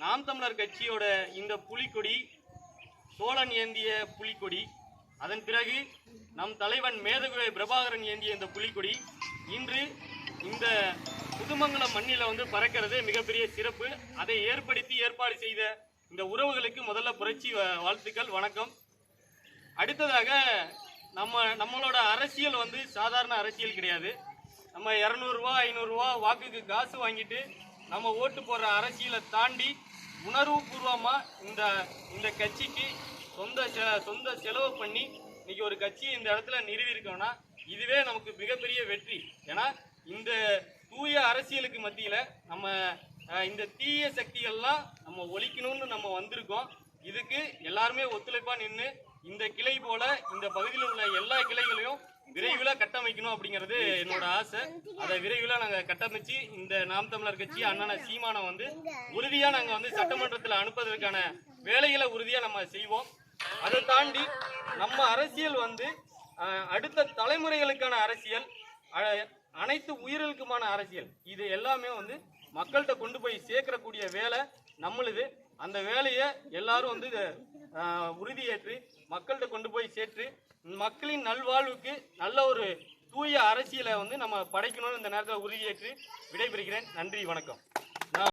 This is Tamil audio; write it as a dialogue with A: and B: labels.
A: நாம் தமிழர் கட்சியோட இந்த புலிக்கொடி சோழன் ஏந்திய புலிக்கொடி, அதன் பிறகு நம் தலைவன் மேதகுவே பிரபாகரன் ஏந்திய இந்த புலிக்கொடி இன்று இந்த புதுமங்கலம் மண்ணில் பறக்கிறது மிகப்பெரிய சிறப்பு. அதை ஏற்பாடு செய்த இந்த உறவுகளுக்கு முதல்ல புரட்சி வாழ்த்துக்கள், வணக்கம். அடுத்ததாக நம்மளோட அரசியல் சாதாரண அரசியல் கிடையாது. நம்ம 200 ரூபா 500 ரூபா வாக்குக்கு காசு வாங்கிட்டு நம்ம ஓட்டு போடுற அரசியலை தாண்டி உணர்வுபூர்வமாக இந்த கட்சிக்கு சொந்த செலவு பண்ணி இன்னைக்கு ஒரு கட்சியை இந்த இடத்துல நிறுவியிருக்கோம்னா இதுவே நமக்கு மிகப்பெரிய வெற்றி. ஏன்னா இந்த தூய அரசியலுக்கு மத்தியில் நம்ம இந்த தீய சக்திகள்லாம் நம்ம ஒழிக்கணும்னு நம்ம வந்திருக்கோம். இதுக்கு எல்லாருமே ஒத்துழைப்பாக நின்று இந்த கிளை போல இந்த பகுதியில் உள்ள எல்லா கிளைகளையும் விரைவில் கட்டமைக்கணும் அப்படிங்கிறது என்னோட ஆசை. அதை விரைவில் நாங்கள் கட்டமைச்சு இந்த நாம் தமிழர் கட்சி அண்ணனை சீமானை உறுதியாக நாங்கள் சட்டமன்றத்தில் அனுப்புவதற்கான வேலைகளை உறுதியாக நம்ம செய்வோம். அதை தாண்டி நம்ம அரசியல் அடுத்த தலைமுறைகளுக்கான அரசியல், அனைத்து உயிர்களுக்குமான அரசியல், இது எல்லாமே மக்கள்கிட்ட கொண்டு போய் சேர்க்கக்கூடிய வேலை நம்மளுது. அந்த வேலையை எல்லாரும் உறுதியேற்று மக்கள்கிட்ட கொண்டு போய் சேர்த்து மக்களின் நல்வாழ்வுக்கு நல்ல ஒரு தூய அரசியலை நம்ம படைக்கணும்னு இந்த நேரத்தில் உறுதியேற்று விடைபெறுகிறேன். நன்றி, வணக்கம்.